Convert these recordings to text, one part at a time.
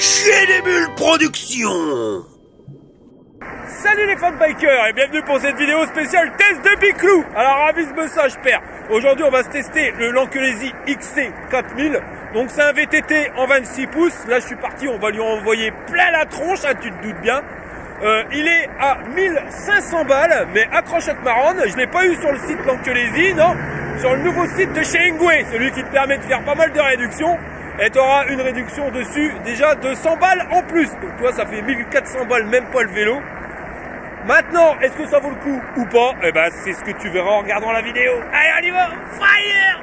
Chez les Bulles Productions. Salut les fans bikers et bienvenue pour cette vidéo spéciale test de Biclou. Alors avise-moi ça, je perds. Aujourd'hui on va se tester le Lankelesi XC4000. Donc c'est un VTT en 26 pouces. Là je suis parti, on va lui envoyer plein la tronche, hein, tu te doutes bien. Il est à 1500 balles, mais accroche à marronne. Je l'ai pas eu sur le site Lankelesi, non. Sur le nouveau site de chez Ingwe, celui qui te permet de faire pas mal de réductions. Et tu auras une réduction dessus déjà de 100 balles en plus. Donc toi ça fait 1400 balles, même pas le vélo. Maintenant, est-ce que ça vaut le coup ou pas? Eh ben c'est ce que tu verras en regardant la vidéo. Allez, on y va. Fire!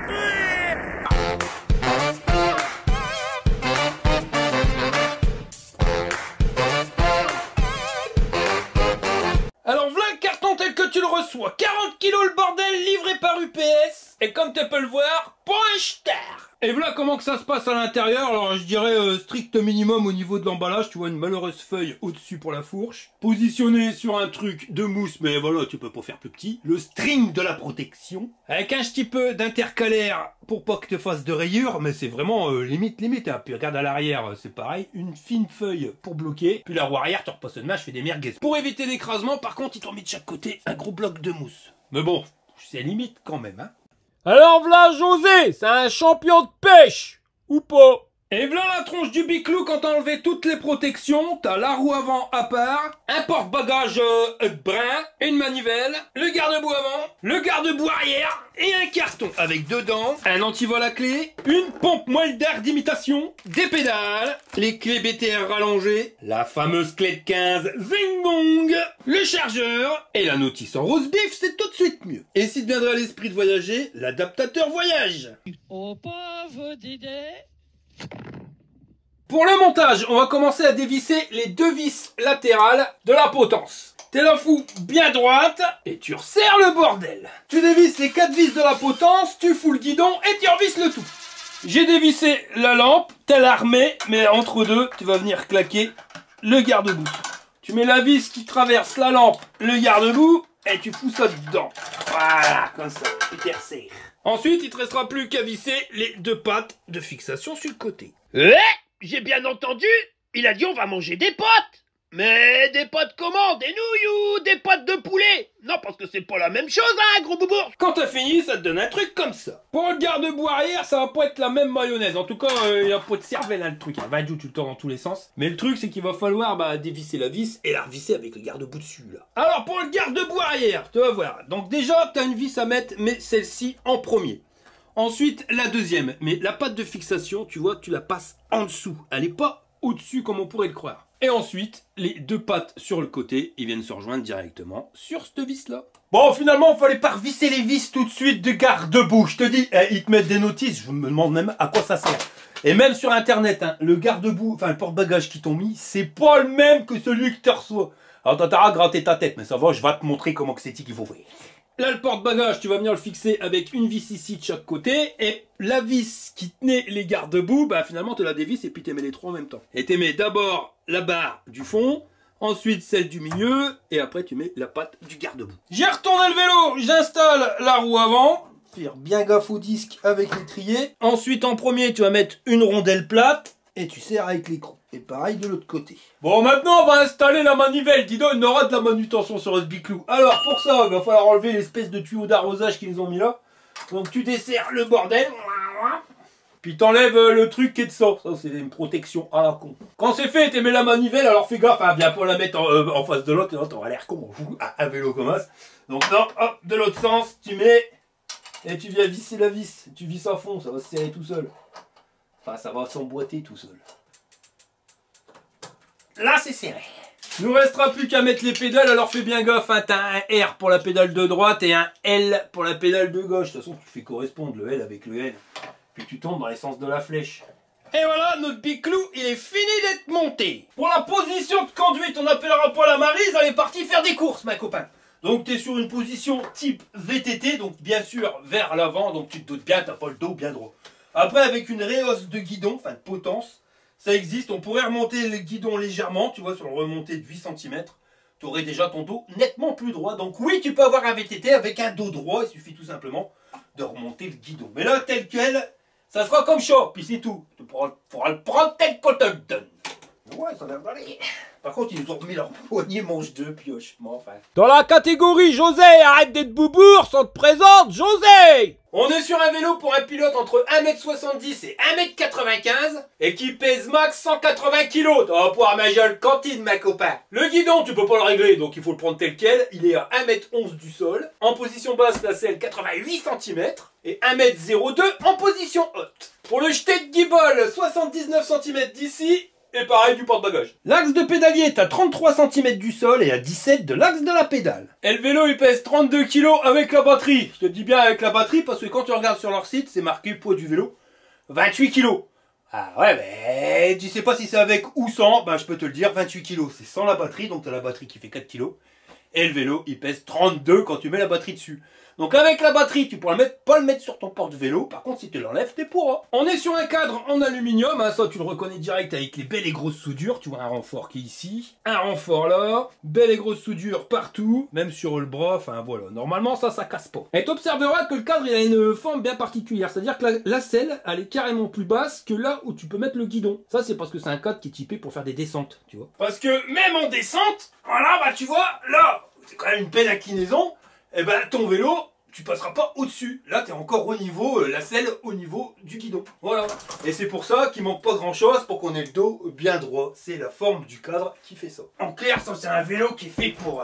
Alors voilà le carton tel que tu le reçois. 40 kilos le bordel, livré par UPS. Et comme tu peux le voir, pour un star. Et voilà comment que ça se passe à l'intérieur. Alors je dirais strict minimum au niveau de l'emballage. Tu vois une malheureuse feuille au-dessus pour la fourche. Positionné sur un truc de mousse, mais voilà, tu peux pas faire plus petit. Le string de la protection. Avec un petit peu d'intercalaire pour pas que tu fasses de rayures. Mais c'est vraiment limite. Hein. Puis regarde à l'arrière, c'est pareil. Une fine feuille pour bloquer. Puis la roue arrière, tu repasses une main, je fais des merguez. Pour éviter l'écrasement, par contre, ils t'ont mis de chaque côté un gros bloc de mousse. Mais bon, c'est limite quand même, hein. Alors voilà José, c'est un champion de pêche, ou pas? Et voilà la tronche du Biclou quand t'as enlevé toutes les protections. T'as la roue avant à part, un porte-bagages brun, une manivelle, le garde-boue avant, le garde-boue arrière et un carton avec dedans un antivol à clé, une pompe moelle d'air d'imitation, des pédales, les clés BTR rallongées, la fameuse clé de 15 Zing Bong, le chargeur et la notice en rose bif, c'est tout de suite mieux. Et si te viendrait à l'esprit de voyager, l'adaptateur voyage. Oh pauvre Dédé. Pour le montage, on va commencer à dévisser les deux vis latérales de la potence. Tu la fous bien droite et tu resserres le bordel. Tu dévisses les 4 vis de la potence, tu fous le guidon et tu revisses le tout. J'ai dévissé la lampe, telle armée, mais entre deux, tu vas venir claquer le garde-boue. Tu mets la vis qui traverse la lampe, le garde-boue, et tu fous ça dedans. Voilà, comme ça, tu t'y resserres. Ensuite, il te restera plus qu'à visser les deux pattes de fixation sur le côté. J'ai bien entendu, il a dit on va manger des pâtes. Mais des pâtes comment? Des nouilles ou des pâtes de poulet? Non, parce que c'est pas la même chose, hein, gros boubours. Quand t'as fini, ça te donne un truc comme ça. Pour le garde-boue arrière, ça va pas être la même mayonnaise. En tout cas, il y a pas de cervelle, hein, le truc. Va tu le tournes dans tous les sens. Mais le truc, c'est qu'il va falloir dévisser la vis et la revisser avec le garde-boue dessus, là. Alors, pour le garde-boue arrière, tu vas voir. Donc déjà, t'as une vis à mettre, mais celle-ci en premier. Ensuite, la deuxième. Mais la patte de fixation, tu vois, tu la passes en dessous. Elle est pas au-dessus comme on pourrait le croire. Et ensuite, les deux pattes sur le côté, ils viennent se rejoindre directement sur cette vis-là. Bon, finalement, il fallait pas revisser les vis tout de suite de garde-boue. Je te dis, ils te mettent des notices, je me demande même à quoi ça sert. Et même sur Internet, hein, le garde-boue, enfin le porte-bagages qu'ils t'ont mis, c'est pas le même que celui que tu reçois. Alors t'as à gratter ta tête, mais ça va, je vais te montrer comment que c'est qu'il faut faire. Là, le porte-bagages, tu vas venir le fixer avec une vis ici de chaque côté. Et la vis qui tenait les garde-boue, finalement, tu la dévisses et puis tu mets les trois en même temps. Et tu mets d'abord la barre du fond, ensuite celle du milieu, et après tu mets la patte du garde-boue. J'ai retourné le vélo, j'installe la roue avant. Faire bien gaffe au disque avec l'étrier. Ensuite, en premier, tu vas mettre une rondelle plate et tu serres avec l'écrou. Et pareil de l'autre côté. Bon, maintenant, on va installer la manivelle. Dis donc, on aura de la manutention sur ce Biclou. Alors, pour ça, il va falloir enlever l'espèce de tuyau d'arrosage qu'ils nous ont mis là. Donc, tu desserres le bordel. Puis, t'enlèves le truc qui est de ça. Ça, c'est une protection à la con. Quand c'est fait, tu mets la manivelle. Alors, fais gaffe, hein, viens pas la mettre en face de l'autre. T'auras l'air con. On joue à un vélo comme ça. Donc, non, hop, de l'autre sens, tu mets. Et tu viens visser la vis. Tu visses à fond, ça va se serrer tout seul. Enfin, ça va s'emboîter tout seul. Là, c'est serré. Il nous restera plus qu'à mettre les pédales, alors fais bien gaffe, hein, t'as un R pour la pédale de droite et un L pour la pédale de gauche. De toute façon, tu fais correspondre le L avec le N. Puis tu tombes dans l'essence de la flèche. Et voilà, notre Biclou, il est fini d'être monté. Pour la position de conduite, on appellera pas la Maryse, elle est partie faire des courses, ma copain. Donc tu es sur une position type VTT, donc bien sûr vers l'avant, donc tu te doutes bien, t'as pas le dos bien droit. Après, avec une réhausse de guidon, enfin de potence, ça existe, on pourrait remonter le guidon légèrement, tu vois, sur le remonté de 8 cm. Tu aurais déjà ton dos nettement plus droit. Donc oui, tu peux avoir un VTT avec un dos droit, il suffit tout simplement de remonter le guidon. Mais là, tel quel, ça sera comme ça, puis c'est tout. Tu pourras le prendre tel qu'on te le donne. Ouais, ça a l'air d'aller. Par contre, ils nous ont remis leur poignée manche de pioche. Bon, enfin. Dans la catégorie José, arrête d'être boubours, on te présente José. On est sur un vélo pour un pilote entre 1m70 et 1m95 et qui pèse max 180 kg. Tu vas pouvoir manger le cantine, ma copain. Le guidon, tu peux pas le régler, donc il faut le prendre tel quel. Il est à 1m11 du sol. En position basse, la selle 88 cm et 1m02 en position haute. Pour le jeté de guibole, 79 cm d'ici. Et pareil du porte-bagages. L'axe de pédalier est à 33 cm du sol et à 17 de l'axe de la pédale. Et le vélo il pèse 32 kg avec la batterie. Je te dis bien avec la batterie parce que quand tu regardes sur leur site, c'est marqué poids du vélo 28 kg. Ah ouais, mais tu sais pas si c'est avec ou sans, ben je peux te le dire, 28 kg c'est sans la batterie, donc tu as la batterie qui fait 4 kg. Et le vélo il pèse 32 quand tu mets la batterie dessus. Donc avec la batterie, tu pourras pas le mettre sur ton porte-vélo. Par contre, si tu l'enlèves, t'es pourra. On est sur un cadre en aluminium. Hein, ça, tu le reconnais direct avec les belles et grosses soudures. Tu vois un renfort qui est ici. Un renfort là. Belle et grosse soudure partout. Même sur le bras. Enfin, voilà. Normalement, ça casse pas. Et tu observeras que le cadre, il a une forme bien particulière. C'est-à-dire que la selle, elle est carrément plus basse que là où tu peux mettre le guidon. Ça, c'est parce que c'est un cadre qui est typé pour faire des descentes. Tu vois. Parce que même en descente, voilà, bah tu vois, là, c'est quand même une belle inclinaison. Et ben ton vélo, tu passeras pas au-dessus. Là, tu es encore au niveau, la selle au niveau du guidon. Voilà. Et c'est pour ça qu'il manque pas grand-chose pour qu'on ait le dos bien droit. C'est la forme du cadre qui fait ça. En clair, ça c'est un vélo qui est fait pour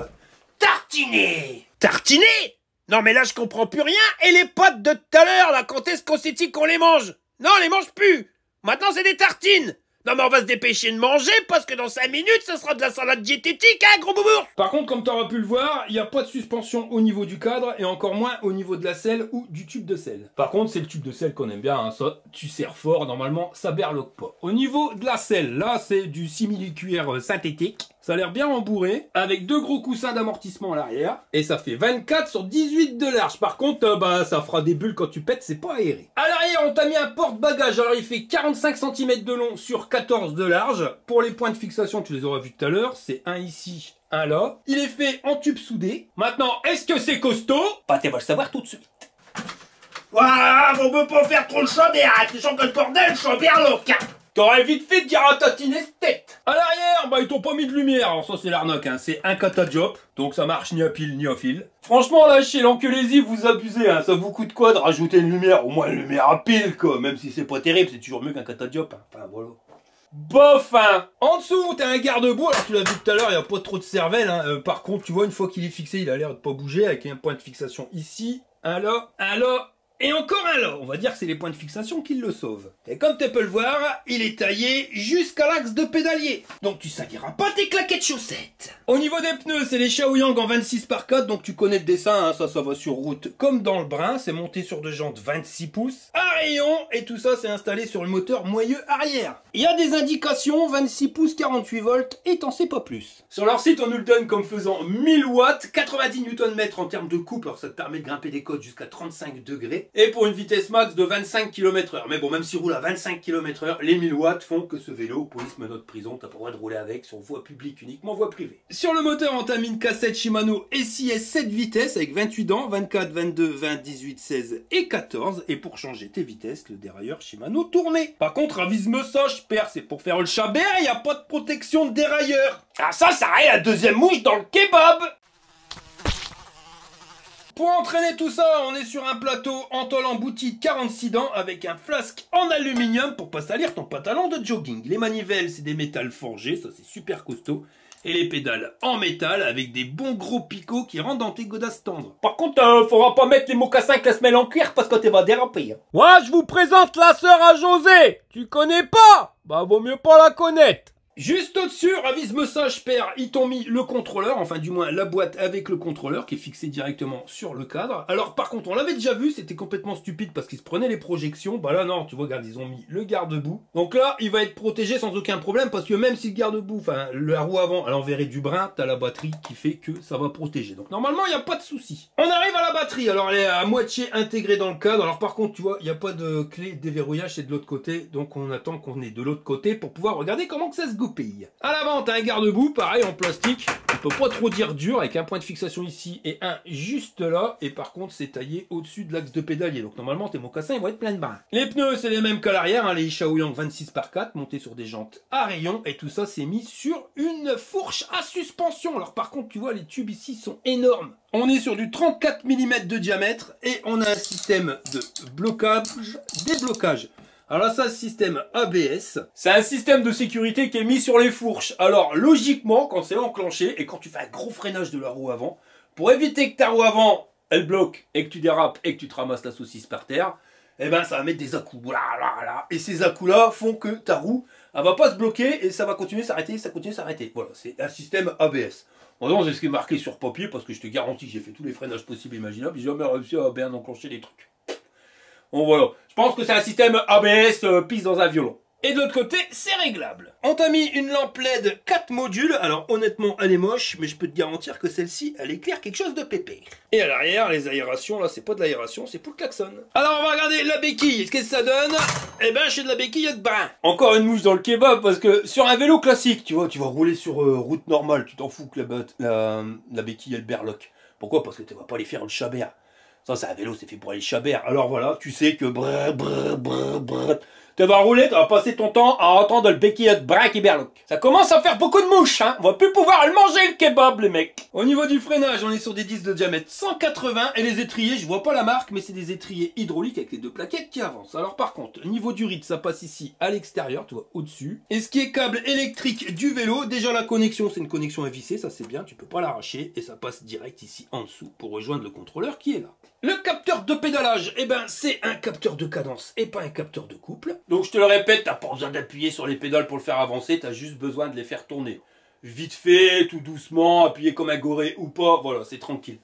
tartiner. Tartiner? Non mais là je comprends plus rien. Et les pâtes de tout à l'heure là, quand est-ce qu'on s'est dit qu'on les mange? Non, on les mange plus. Maintenant c'est des tartines. Non mais on va se dépêcher de manger parce que dans 5 minutes ce sera de la salade diététique, hein gros boubours. Par contre, comme tu auras pu le voir, il n'y a pas de suspension au niveau du cadre et encore moins au niveau de la selle ou du tube de selle. Par contre, c'est le tube de selle qu'on aime bien, hein. Ça, tu serres fort, normalement ça berloque pas. Au niveau de la selle, là c'est du simili-cuir synthétique. Ça a l'air bien rembourré, avec 2 gros coussins d'amortissement à l'arrière. Et ça fait 24 sur 18 de large. Par contre, ça fera des bulles quand tu pètes, c'est pas aéré. À l'arrière, on t'a mis un porte-bagages. Alors, il fait 45 cm de long sur 14 de large. Pour les points de fixation, tu les auras vus tout à l'heure. C'est un ici, un là. Il est fait en tube soudé. Maintenant, est-ce que c'est costaud? Bah, tu vas le savoir tout de suite. Voilà, on peut pas faire trop le chambert. Tu sens que le bordel, le chambert loca. T'aurais vite fait de dire à tatiner cette tête. À l'arrière, ils t'ont pas mis de lumière. Alors ça, c'est l'arnaque, hein. C'est un cata-diop. Donc ça marche ni à pile ni à fil. Franchement, là, chez l'enculésie, vous abusez, hein. Ça vous coûte quoi de rajouter une lumière? Au moins une lumière à pile, quoi. Même si c'est pas terrible, c'est toujours mieux qu'un cata-diop, hein. Enfin, voilà. Bof, hein. En dessous, t'as un garde-boue. Alors tu l'as vu tout à l'heure, il n'y a pas trop de cervelle, hein. Par contre, tu vois, une fois qu'il est fixé, il a l'air de pas bouger. Avec un point de fixation ici, un là, et encore un là. On va dire que c'est les points de fixation qui le sauvent. Et comme tu peux le voir, il est taillé jusqu'à l'axe de pédalier. Donc tu saliras pas tes claquettes chaussettes. Au niveau des pneus, c'est les Shaoyang en 26 par 4. Donc tu connais le dessin, hein. Ça va sur route comme dans le brin. C'est monté sur 2 jantes 26 pouces. À rayon. Et tout ça, c'est installé sur le moteur moyeu arrière. Il y a des indications 26 pouces 48 volts. Et t'en sais pas plus. Sur leur site, on nous le donne comme faisant 1000 watts, 90 Nm en termes de couple. Alors ça te permet de grimper des côtes jusqu'à 35 degrés. Et pour une vitesse max de 25 km/h. Mais bon, même s'il roule à 25 km/h, les 1000 watts font que ce vélo, police, menottes, prison, t'as pas le droit de rouler avec sur voie publique, uniquement voie privée. Sur le moteur, on t'a mis une cassette Shimano SIS 7 vitesses avec 28 dents, 24, 22, 20, 18, 16 et 14. Et pour changer tes vitesses, le dérailleur Shimano tourné. Par contre, avise-moi ça, je perds, c'est pour faire le chabert, il n'y a pas de protection de dérailleur. Ah ça arrête la deuxième mouche dans le kebab. Pour entraîner tout ça, on est sur un plateau en tôle embouti 46 dents avec un flasque en aluminium pour pas salir ton pantalon de jogging. Les manivelles, c'est des métals forgés, ça c'est super costaud. Et les pédales en métal avec des bons gros picots qui rentrent dans tes godasses tendres. Par contre, faudra pas mettre les mocassins que la semelle en cuir parce que tu vas déraper. Hein. Moi, je vous présente la sœur à José. Tu connais pas? Bah, vaut mieux pas la connaître. Juste au-dessus, ravise-moi ça, je perds, ils t'ont mis le contrôleur, enfin du moins la boîte avec le contrôleur qui est fixé directement sur le cadre. Alors par contre, on l'avait déjà vu, c'était complètement stupide parce qu'ils se prenaient les projections. Bah là non, tu vois, regarde, ils ont mis le garde-boue. Donc là, il va être protégé sans aucun problème parce que même si le garde-boue, enfin la roue avant, elle enverrait du brin, t'as la batterie qui fait que ça va protéger. Donc normalement, il n'y a pas de souci. On arrive à la batterie, alors elle est à moitié intégrée dans le cadre. Alors par contre, tu vois, il n'y a pas de clé de déverrouillage, c'est de l'autre côté. Donc on attend qu'on est de l'autre côté pour pouvoir regarder comment que ça se goûte. goupille. À l'avant, t'as un garde-boue, pareil, en plastique. On peut pas trop dire dur, avec un point de fixation ici et un juste là. Et par contre, c'est taillé au-dessus de l'axe de pédalier. Donc normalement, tes mocassins, ils vont être pleins de brins. Les pneus, c'est les mêmes qu'à l'arrière, hein, les Shaoyang 26/4, montés sur des jantes à rayons. Et tout ça, c'est mis sur une fourche à suspension. Alors par contre, tu vois, les tubes ici sont énormes. On est sur du 34 mm de diamètre et on a un système de blocage, déblocage. Alors là, ça, système ABS, c'est un système de sécurité qui est mis sur les fourches. Alors logiquement, quand c'est enclenché et quand tu fais un gros freinage de la roue avant, pour éviter que ta roue avant, elle bloque et que tu dérapes et que tu te ramasses la saucisse par terre, eh ben ça va mettre des à-coups. Et ces à-coups-là font que ta roue, elle va pas se bloquer et ça va continuer à s'arrêter, ça continue à s'arrêter. Voilà, c'est un système ABS. Bon, c'est ce qui est marqué sur papier parce que je te garantis que j'ai fait tous les freinages possibles et imaginables. J'ai jamais réussi à bien enclencher les trucs. Bon voilà, je pense que c'est un système ABS pisse dans un violon. Et de l'autre côté, c'est réglable. On t'a mis une lampe LED 4 modules. Alors honnêtement, elle est moche, mais je peux te garantir que celle-ci, elle éclaire quelque chose de pépère. Et à l'arrière, les aérations, là, c'est pas de l'aération, c'est pour le klaxon. Alors on va regarder la béquille. Qu'est-ce que ça donne? Eh ben, j'ai de la béquille de brin. Encore une mouche dans le kebab, parce que sur un vélo classique, tu vois, tu vas rouler sur route normale, tu t'en fous que la béquille, elle berloque. Pourquoi? Parce que tu vas pas aller faire le chabert. Ça, c'est un vélo, c'est fait pour aller chabert. Alors voilà, tu sais que tu vas rouler, tu vas passer ton temps à entendre le béquillot de brin qui berloque. Ça commence à faire beaucoup de mouches, hein. On va plus pouvoir le manger, le kebab, les mecs. Au niveau du freinage, on est sur des disques de diamètre 180 et les étriers, je vois pas la marque, mais c'est des étriers hydrauliques avec les deux plaquettes qui avancent. Alors par contre, au niveau du rythme, ça passe ici à l'extérieur, tu vois, au-dessus. Et ce qui est câble électrique du vélo, déjà la connexion, c'est une connexion à visser, ça c'est bien, tu peux pas l'arracher. Et ça passe direct ici en dessous pour rejoindre le contrôleur qui est là. Le capteur de pédalage, eh ben c'est un capteur de cadence et pas un capteur de couple. Donc je te le répète, t'as pas besoin d'appuyer sur les pédales pour le faire avancer, t'as juste besoin de les faire tourner. Vite fait, tout doucement, appuyer comme un goré ou pas, voilà, c'est tranquille.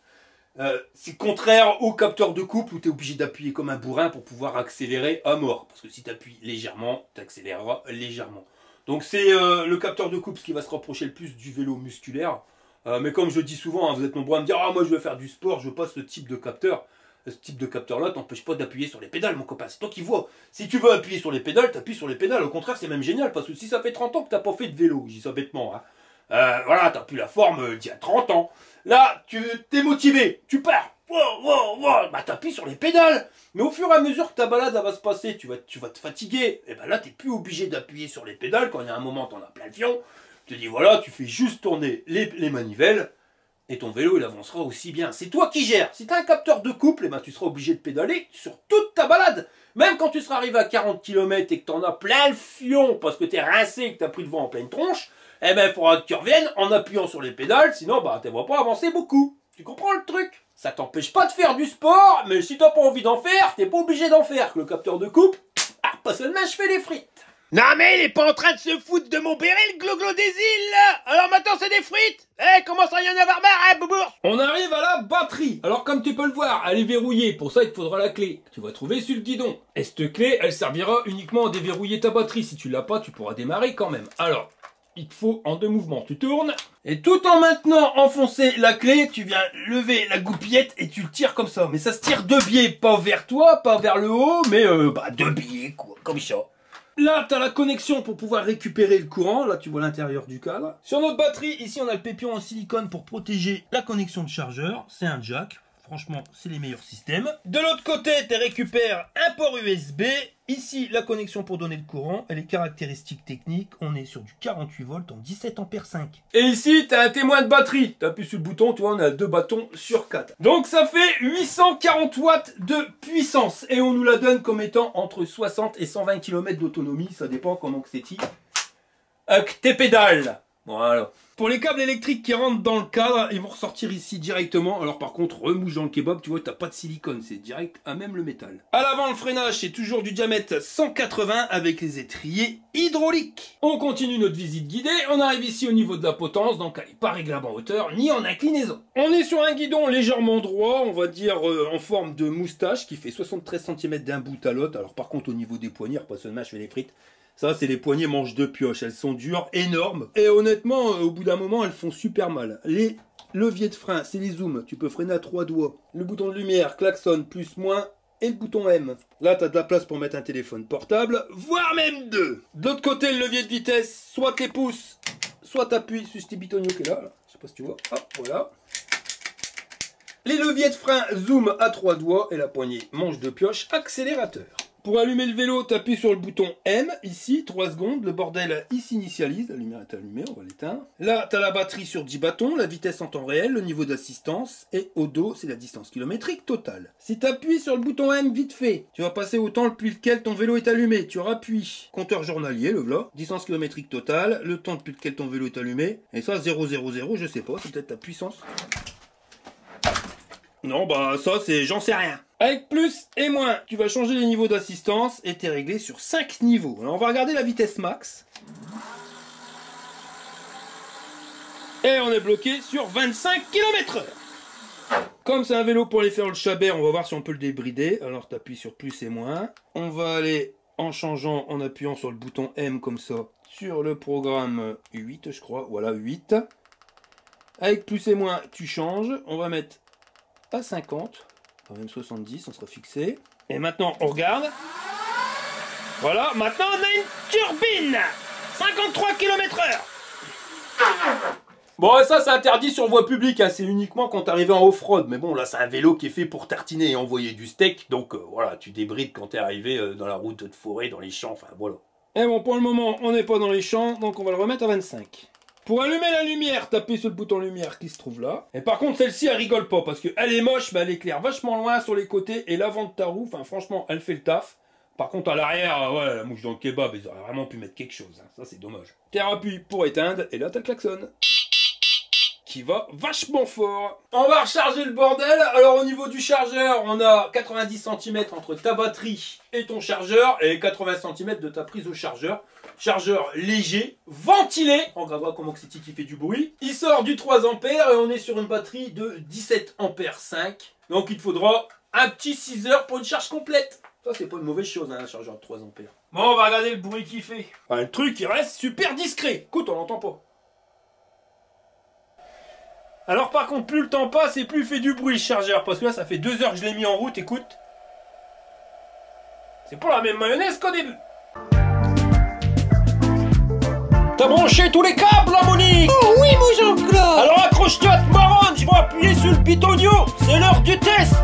C'est contraire au capteur de couple où t'es obligé d'appuyer comme un bourrin pour pouvoir accélérer à mort. Parce que si t'appuies légèrement, t'accéléreras légèrement. Donc c'est le capteur de couple qui va se rapprocher le plus du vélo musculaire. Mais comme je dis souvent, hein, vous êtes nombreux à me dire « Ah, moi je veux faire du sport, je veux pas ce type de capteur ». Ce type de capteur-là t'empêche pas d'appuyer sur les pédales, mon copain. C'est toi qui vois. Si tu veux appuyer sur les pédales, t'appuies sur les pédales. Au contraire, c'est même génial, parce que si ça fait 30 ans que t'as pas fait de vélo, je dis ça bêtement, hein, voilà, t'as plus la forme d'il y a 30 ans. Là, tu t'es motivé, tu pars. Bah t'appuies sur les pédales. Mais au fur et à mesure que ta balade elle va se passer, tu vas te fatiguer. Et ben là, t'es plus obligé d'appuyer sur les pédales. Quand il y a un moment, t'en as plein le fion. Tu te dis, voilà, tu fais juste tourner les manivelles. Et ton vélo, il avancera aussi bien. C'est toi qui gères. Si tu as un capteur de couple, eh ben, tu seras obligé de pédaler sur toute ta balade. Même quand tu seras arrivé à 40 km et que tu en as plein le fion parce que tu es rincé et que tu as pris le vent en pleine tronche, eh ben, il faudra que tu reviennes en appuyant sur les pédales, sinon bah, tu ne vas pas avancer beaucoup. Tu comprends le truc? Ça t'empêche pas de faire du sport, mais si tu n'as pas envie d'en faire, tu n'es pas obligé d'en faire. Que le capteur de couple, pas seulement je fais les frites. Non mais il est pas en train de se foutre de mon béret, le gloglo des îles, là. Alors maintenant c'est des frites. Eh, commence à y en avoir marre, hein, boubours. On arrive à la batterie. Alors comme tu peux le voir, elle est verrouillée. Pour ça, il te faudra la clé. Tu vas trouver sur le guidon. Et cette clé, elle servira uniquement à déverrouiller ta batterie. Si tu l'as pas, tu pourras démarrer quand même. Alors, il te faut en 2 mouvements. Tu tournes. Et tout en maintenant enfoncer la clé, tu viens lever la goupillette et tu le tires comme ça. Mais ça se tire 2 biais. Pas vers toi, pas vers le haut, mais 2 biais, quoi. Comme ça. Là, tu as la connexion pour pouvoir récupérer le courant. Là, tu vois l'intérieur du cadre. Sur notre batterie, ici, on a le pépion en silicone pour protéger la connexion de chargeur. C'est un jack. Franchement, c'est les meilleurs systèmes. De l'autre côté, tu récupères un port USB. Ici, la connexion pour donner le courant. Et les caractéristiques techniques, on est sur du 48 volts en 17 ampères 5. Et ici, tu as un témoin de batterie. Tu appuies sur le bouton, tu vois, on a 2 bâtons sur 4. Donc, ça fait 840 watts de puissance. Et on nous la donne comme étant entre 60 et 120 km d'autonomie. Ça dépend comment que c'est avec tes pédales. Voilà. Pour les câbles électriques qui rentrent dans le cadre, ils vont ressortir ici directement. Alors par contre, remouche dans le kebab, tu vois, t'as pas de silicone, c'est direct à même le métal. À l'avant, le freinage, c'est toujours du diamètre 180 avec les étriers hydrauliques. On continue notre visite guidée. On arrive ici au niveau de la potence, donc elle n'est pas réglable en hauteur ni en inclinaison. On est sur un guidon légèrement droit, on va dire en forme de moustache, qui fait 73 cm d'un bout à l'autre. Alors par contre, au niveau des poignées, pas seulement je fais les frites. Ça, c'est les poignées manches de pioche. Elles sont dures, énormes. Et honnêtement, au bout d'un moment, elles font super mal. Les leviers de frein, c'est les zooms. Tu peux freiner à 3 doigts. Le bouton de lumière, klaxon, plus, moins. et le bouton M. Là, tu as de la place pour mettre un téléphone portable, voire même deux. De l'autre côté, le levier de vitesse, soit tu les pousses, soit tu appuies sur ce petit bitonio qui est là. Je sais pas si tu vois. Hop, voilà. Les leviers de frein zoom à 3 doigts et la poignée manche de pioche accélérateur. Pour allumer le vélo, tu appuies sur le bouton M, ici, 3 secondes, le bordel, il s'initialise, la lumière est allumée, on va l'éteindre. Là, tu as la batterie sur 10 bâtons, la vitesse en temps réel, le niveau d'assistance, et au dos, c'est la distance kilométrique totale. Si tu appuies sur le bouton M vite fait, tu vas passer au temps depuis lequel ton vélo est allumé, tu rappuies. Compteur journalier, le voilà, distance kilométrique totale, le temps depuis lequel ton vélo est allumé, et ça, 000, je sais pas, c'est peut-être ta puissance. Non, bah ça, c'est j'en sais rien. Avec plus et moins, tu vas changer les niveaux d'assistance et t'es réglé sur 5 niveaux. Alors on va regarder la vitesse max. Et on est bloqué sur 25 km/h. Comme c'est un vélo pour aller faire le chabert, on va voir si on peut le débrider. Alors tu appuies sur plus et moins. On va aller en changeant, en appuyant sur le bouton M comme ça, sur le programme 8 je crois. Voilà 8. Avec plus et moins, tu changes. On va mettre à 50. Même 70, on sera fixé. Et maintenant, on regarde. Voilà, maintenant on a une turbine 53 km/h. Bon, ça c'est interdit sur voie publique, hein. C'est uniquement quand t'arrives en off-road. Mais bon, là c'est un vélo qui est fait pour tartiner et envoyer du steak. Donc voilà, tu débrides quand t'es arrivé dans la route de forêt, dans les champs, enfin voilà. Et bon, pour le moment, on n'est pas dans les champs, donc on va le remettre à 25. Pour allumer la lumière, tapez sur le bouton lumière qui se trouve là. Et par contre, celle-ci, elle rigole pas parce qu'elle est moche, mais elle éclaire vachement loin sur les côtés. Et l'avant de ta roue, enfin franchement, elle fait le taf. Par contre, à l'arrière, ouais, la mouche dans le kebab, ils auraient vraiment pu mettre quelque chose. Hein. Ça, c'est dommage. Terre appuie pour éteindre, et là, t'as le klaxon. Qui va vachement fort. On va recharger le bordel. Alors, au niveau du chargeur, on a 90 cm entre ta batterie et ton chargeur, et 80 cm de ta prise au chargeur. Chargeur léger, ventilé. On regardera comment c'est qui fait du bruit. Il sort du 3 A et on est sur une batterie de 17 ampères 5. Donc il te faudra un petit 6 heures pour une charge complète. Ça c'est pas une mauvaise chose, hein, un chargeur de 3 ampères. Bon, on va regarder le bruit qu'il fait. Enfin, le truc il reste super discret. Écoute, on l'entend pas. Alors par contre, plus le temps passe et plus il fait du bruit le chargeur. Parce que là ça fait 2 heures que je l'ai mis en route, écoute. C'est pas la même mayonnaise qu'au début. T'as branché tous les câbles, là, Monique? Oh oui, mon Jean-Claude. Alors accroche-toi à te marronne, je vais appuyer sur le bitonio. C'est l'heure du test.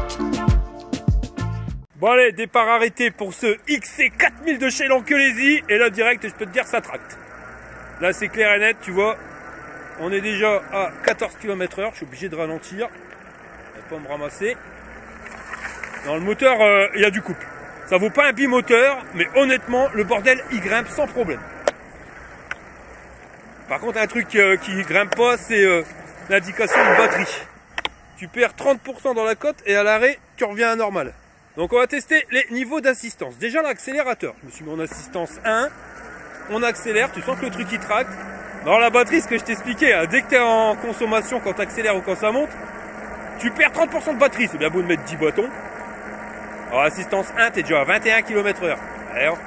Bon allez, départ arrêté pour ce XC4000 de chez Lanquelésie. Et là, direct, je peux te dire, ça tracte. Là, c'est clair et net, tu vois. On est déjà à 14 km/h. Je suis obligé de ralentir. Je vais pas me ramasser. Dans le moteur, il y a du couple. Ça vaut pas un bimoteur, mais honnêtement, le bordel, il grimpe sans problème. Par contre, un truc qui grimpe pas, c'est l'indication de batterie. Tu perds 30% dans la cote et à l'arrêt, tu reviens à normal. Donc on va tester les niveaux d'assistance. Déjà l'accélérateur, je me suis mis en assistance 1. On accélère, tu sens que le truc il tracte. Dans la batterie, ce que je t'expliquais, hein, dès que tu es en consommation, quand tu accélères ou quand ça monte, tu perds 30% de batterie. C'est bien beau de mettre 10 bâtons. Alors assistance 1, tu es déjà à 21 km/h. Alors,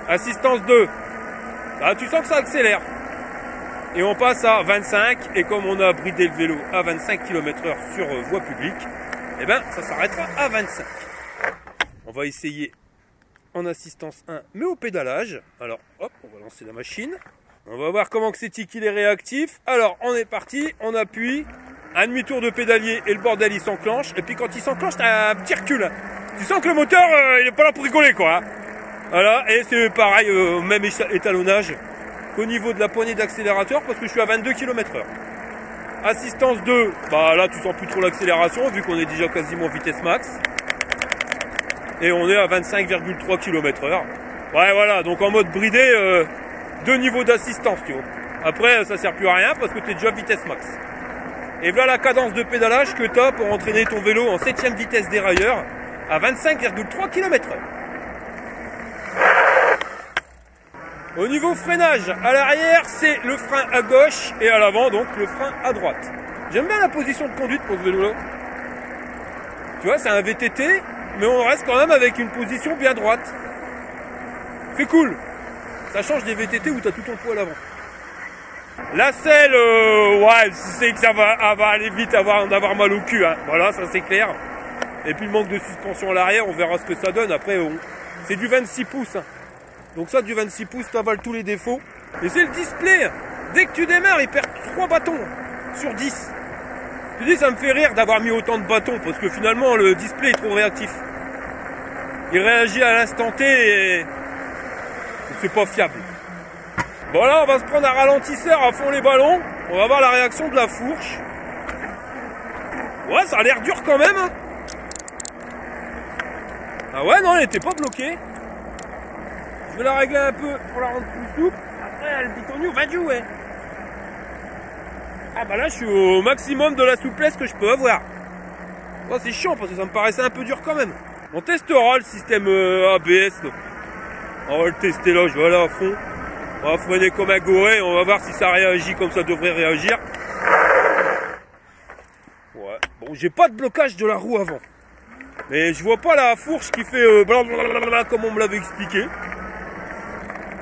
assistance 2, là, tu sens que ça accélère. Et on passe à 25, et comme on a bridé le vélo à 25 km/h sur voie publique, eh ben ça s'arrêtera à 25. On va essayer en assistance 1, mais au pédalage. Alors hop, on va lancer la machine. On va voir comment que c'est qu'il est réactif. Alors on est parti, on appuie, un demi-tour de pédalier et le bordel il s'enclenche. Et puis quand il s'enclenche, t'as un petit recul. Hein. Tu sens que le moteur il est pas là pour rigoler quoi. Hein. Voilà, et c'est pareil, même étalonnage qu'au niveau de la poignée d'accélérateur parce que je suis à 22 km/h. Assistance 2, bah là tu sens plus trop l'accélération vu qu'on est déjà quasiment vitesse max. Et on est à 25,3 km/h. Ouais voilà, donc en mode bridé, 2 niveaux d'assistance tu vois. Après ça sert plus à rien parce que tu es déjà vitesse max. Et voilà la cadence de pédalage que tu as pour entraîner ton vélo en 7ème vitesse dérailleur à 25,3 km/h. Au niveau freinage, à l'arrière, c'est le frein à gauche et à l'avant, donc le frein à droite. J'aime bien la position de conduite pour ce vélo-là. Tu vois, c'est un VTT, mais on reste quand même avec une position bien droite. C'est cool. Ça change des VTT où tu as tout ton poids à l'avant. La selle, ouais, c'est que ça va aller vite, en avoir mal au cul. Hein. Voilà, ça c'est clair. Et puis le manque de suspension à l'arrière, on verra ce que ça donne. Après, c'est du 26 pouces. Hein. Donc ça, du 26 pouces, t'avales tous les défauts. Et c'est le display. Dès que tu démarres, il perd 3 bâtons sur 10. Je dis, ça me fait rire d'avoir mis autant de bâtons, parce que finalement, le display est trop réactif. Il réagit à l'instant T et c'est pas fiable. Bon là, on va se prendre un ralentisseur à fond les ballons. On va voir la réaction de la fourche. Ouais, ça a l'air dur quand même. Hein. Ah ouais, non, elle était pas bloquée. Je vais la régler un peu pour la rendre plus souple. Après, le bitonio va jouer. Ah bah là, je suis au maximum de la souplesse que je peux avoir. Oh, c'est chiant parce que ça me paraissait un peu dur quand même. On testera le système ABS. Là. On va le tester là, je vais aller à fond. On va freiner comme un goré, on va voir si ça réagit comme ça devrait réagir. Ouais. Bon, j'ai pas de blocage de la roue avant. Mais je vois pas la fourche qui fait blablabla comme on me l'avait expliqué.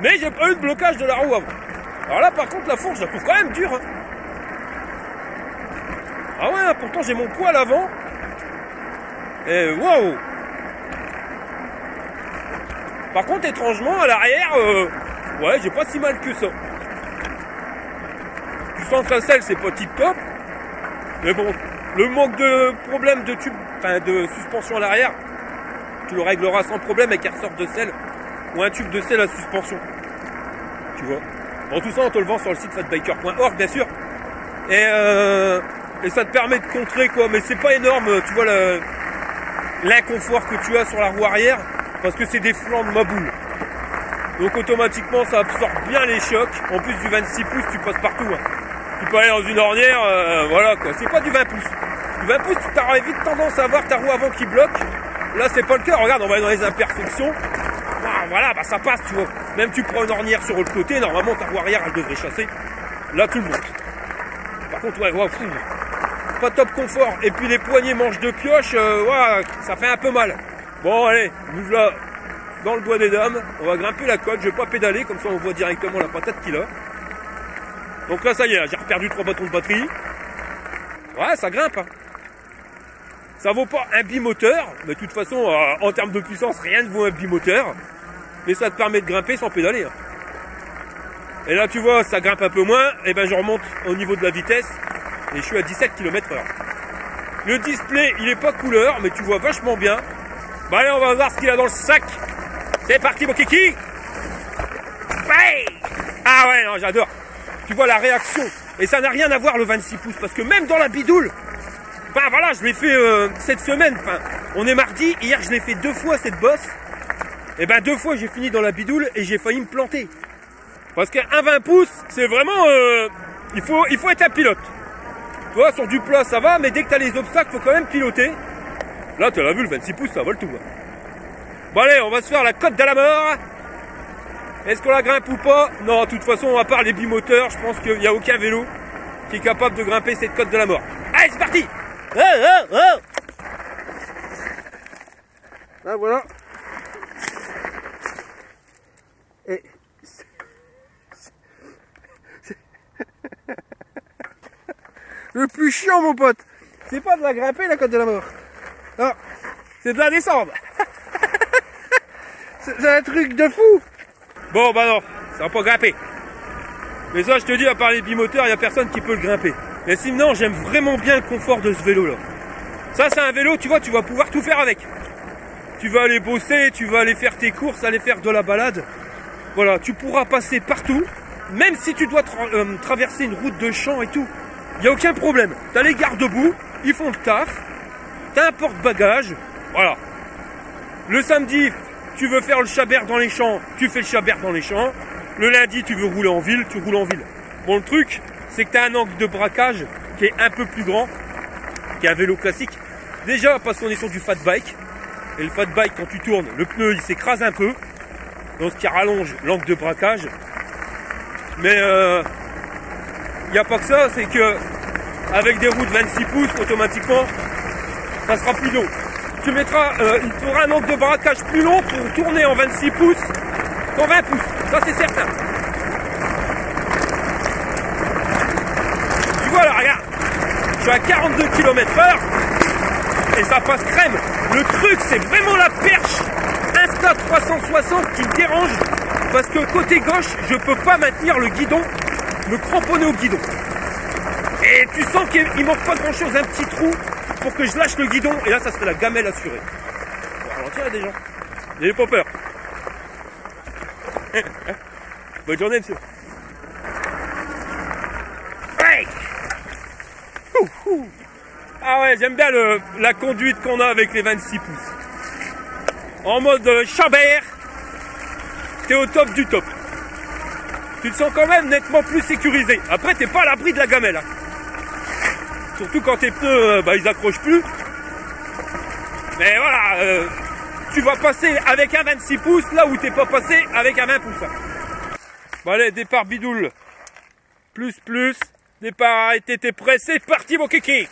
Mais j'ai pas eu de blocage de la roue avant. Alors là, par contre, la fourche, je la trouve quand même dure. Hein. Ah ouais, pourtant j'ai mon poids à l'avant. Et waouh! Par contre, étrangement, à l'arrière, ouais, j'ai pas si mal que ça. Tu sens que la selle, c'est pas tip top. Mais bon, le manque de problème de tube, enfin de suspension à l'arrière, tu le régleras sans problème avec un ressort de selle ou un tube de selle à suspension. Tu vois. Bon, tout ça, on te le vend sur le site fatbiker.org, bien sûr. Et ça te permet de contrer, quoi. Mais c'est pas énorme, tu vois, l'inconfort que tu as sur la roue arrière. Parce que c'est des flancs de ma boule. Donc automatiquement ça absorbe bien les chocs. En plus du 26 pouces tu passes partout. Hein. Tu peux aller dans une ornière, voilà quoi. C'est pas du 20 pouces. Du 20 pouces tu auras vite tendance à avoir ta roue avant qui bloque. Là c'est pas le cas. Regarde, on va aller dans les imperfections. Voilà, bah ça passe tu vois. Même tu prends une ornière sur l'autre côté, normalement ta roue arrière elle devrait chasser. Là tout le monde. Par contre ouais, pas top confort. Et puis les poignées manches de pioche, ouais, ça fait un peu mal. Bon allez, nous là dans le bois des dames, on va grimper la côte, je vais pas pédaler, comme ça on voit directement la patate qu'il a. Donc là ça y est, j'ai reperdu 3 bâtons de batterie. Ouais, ça grimpe. Hein. Ça vaut pas un bimoteur, mais de toute façon, en termes de puissance, rien ne vaut un bimoteur. Mais ça te permet de grimper sans pédaler. Hein. Et là tu vois, ça grimpe un peu moins, et ben je remonte au niveau de la vitesse, et je suis à 17 km/h. Le display, il est pas couleur, mais tu vois vachement bien. Bah allez, on va voir ce qu'il a dans le sac. C'est parti mon kiki. Ouais. Ah ouais, non, j'adore. Tu vois la réaction. Et ça n'a rien à voir le 26 pouces. Parce que même dans la bidoule, enfin voilà, je l'ai fait cette semaine. Enfin, on est mardi, hier je l'ai fait 2 fois cette bosse. Et ben 2 fois j'ai fini dans la bidoule et j'ai failli me planter. Parce qu'un 20 pouces, c'est vraiment... il faut être un pilote. Tu vois, sur du plat ça va, mais dès que tu as les obstacles, il faut quand même piloter. Là, tu l'as vu, le 26 pouces, ça vole tout. Hein. Bon, allez, on va se faire la côte de la mort. Est-ce qu'on la grimpe ou pas? Non, de toute façon, à part les bimoteurs, je pense qu'il n'y a aucun vélo qui est capable de grimper cette côte de la mort. Allez, c'est parti! Oh, oh, oh. Là, voilà. Et... le plus chiant, mon pote, c'est pas de la grimper, la côte de la mort. Non, c'est de la descendre. C'est un truc de fou. Bon, bah non, ça va pas grimper. Mais ça, je te dis, à part les bimoteurs, il n'y a personne qui peut le grimper. Mais sinon, j'aime vraiment bien le confort de ce vélo-là. Ça, c'est un vélo, tu vois, tu vas pouvoir tout faire avec. Tu vas aller bosser, tu vas aller faire tes courses, aller faire de la balade. Voilà, tu pourras passer partout. Même si tu dois traverser une route de champs et tout, il n'y a aucun problème. Tu as les garde-boue, ils font le taf. T'as un porte-bagages, voilà. Le samedi, tu veux faire le chabert dans les champs, tu fais le chabert dans les champs. Le lundi, tu veux rouler en ville, tu roules en ville. Bon, le truc, c'est que t'as un angle de braquage qui est un peu plus grand qu'un vélo classique. Déjà, parce qu'on est sur du fat bike. Et le fat bike, quand tu tournes, le pneu, il s'écrase un peu. Donc, ce qui rallonge l'angle de braquage. Mais, il n'y a pas que ça, c'est que avec des roues de 26 pouces, automatiquement, ça sera plus long. Tu mettras, il faudra un angle de braquage plus long pour tourner en 26 pouces qu'en 20 pouces. Ça c'est certain. Tu vois là, regarde. Je suis à 42 km/h et ça passe crème. Le truc, c'est vraiment la perche Insta 360 qui me dérange parce que côté gauche, je peux pas maintenir le guidon, me cramponner au guidon. Et tu sens qu'il manque pas grand chose, un petit trou pour que je lâche le guidon et là ça serait la gamelle assurée. On va ralentir là des gens. N'ayez pas peur. Bonne journée monsieur. Ouais. Ah ouais, j'aime bien la conduite qu'on a avec les 26 pouces. En mode Chabert, t'es au top du top. Tu te sens quand même nettement plus sécurisé. Après, t'es pas à l'abri de la gamelle. Hein. Surtout quand tes pneus, ils accrochent plus. Mais voilà, tu vas passer avec un 26 pouces là où t'es pas passé avec un 20 pouces. Hein. Bon allez, départ bidoule. Plus. Départ arrêté, t'es prêt, c'est parti mon kiki.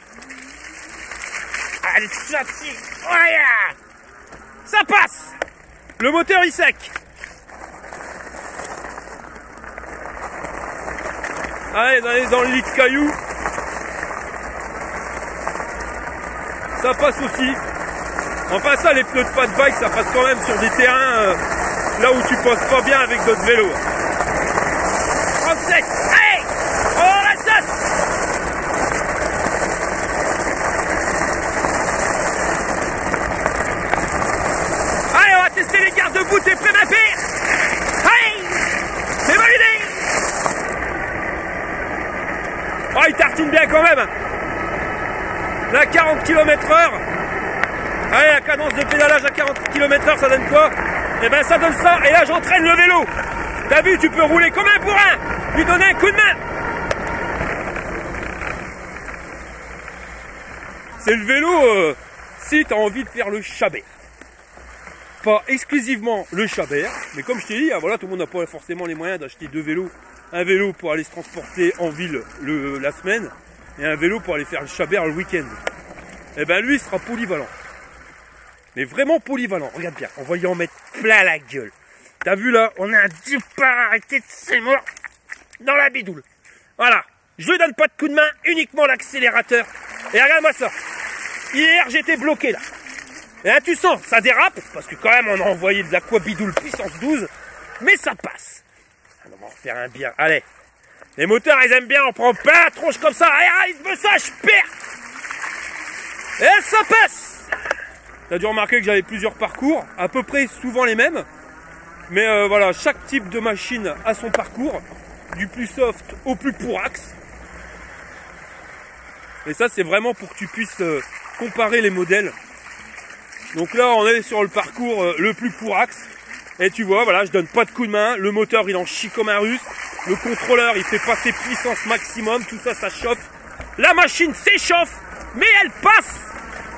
Allez, sorti. Voilà. Ça passe. Le moteur il sec. Allez, dans le lit de cailloux. Ça passe aussi. Enfin ça, les pneus de fat bike, ça passe quand même sur des terrains là où tu passes pas bien avec d'autres vélos. 37. Allez. Oh la chasse. Allez, on va tester les garde-boue, t'es prêt ma pire. Allez. C'est validé. Oh, il tartine bien quand même. Là, 40 km/h. Allez, la cadence de pédalage à 40 km/h, ça donne quoi? Eh ben, ça donne ça. Et là, j'entraîne le vélo. T'as vu, tu peux rouler comme un bourrin. Lui donner un coup de main. C'est le vélo si t'as envie de faire le Chabert. Pas exclusivement le Chabert, mais comme je t'ai dit, voilà, tout le monde n'a pas forcément les moyens d'acheter deux vélos. Un vélo pour aller se transporter en ville la semaine et un vélo pour aller faire le Chabert le week-end. Et ben lui il sera polyvalent. Mais vraiment polyvalent, regarde bien, on va y en mettre plein la gueule. T'as vu là, on a un départ arrêté de ses morts dans la bidoule. Voilà, je lui donne pas de coup de main, uniquement l'accélérateur. Et regarde-moi ça. Hier j'étais bloqué là. Et là tu sens, ça dérape, parce que quand même on a envoyé de l'aqua bidoule puissance 12, mais ça passe. On va en refaire un bien. Allez. Les moteurs, ils aiment bien. On prend pas la tronche comme ça. Allez, il veut ça, je perds. Et ça passe. T'as dû remarquer que j'avais plusieurs parcours. À peu près souvent les mêmes. Mais voilà, chaque type de machine a son parcours. Du plus soft au plus pourrax. Et ça, c'est vraiment pour que tu puisses comparer les modèles. Donc là, on est sur le parcours le plus pourrax. Et tu vois, voilà, je donne pas de coup de main. Le moteur, il en chie comme un russe. Le contrôleur, il fait passer puissance maximum. Tout ça, ça chauffe. La machine s'échauffe, mais elle passe.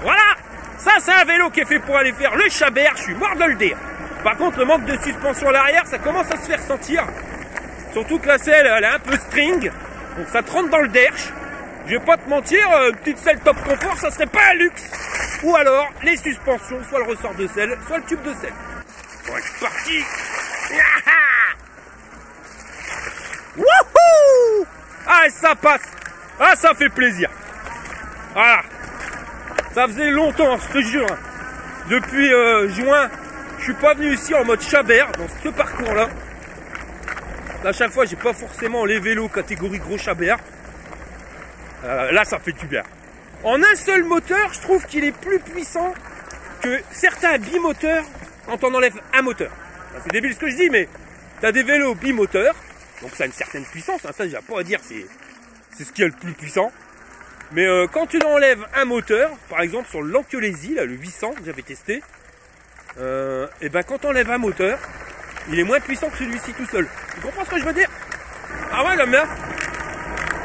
Voilà. Ça, c'est un vélo qui est fait pour aller faire le Chabert. Je suis mort de le dire. Par contre, le manque de suspension à l'arrière, ça commence à se faire sentir. Surtout que la selle, elle est un peu string. Donc ça te rentre dans le derche. Je vais pas te mentir, une petite selle top confort, ça serait pas un luxe. Ou alors, les suspensions, soit le ressort de selle, soit le tube de selle. Bon, c'est parti. Wouhou! Ah, ça passe. Ah, ça fait plaisir. Voilà. Ça faisait longtemps, je te jure. Depuis juin, je suis pas venu ici en mode Chabert, dans ce parcours-là. À chaque fois, j'ai pas forcément les vélos catégorie gros Chabert. Là, ça fait du bien. En un seul moteur, je trouve qu'il est plus puissant que certains bimoteurs quand on enlève un moteur. C'est débile ce que je dis, mais tu as des vélos bimoteurs, donc ça a une certaine puissance, hein, ça j'ai pas à dire, c'est ce qui est le plus puissant. Mais quand tu enlèves un moteur, par exemple sur l'Ankyolesi, là, le 800 que j'avais testé, et ben quand on enlève un moteur, il est moins puissant que celui-ci tout seul. Tu comprends ce que je veux dire? Ah ouais, j'aime bien.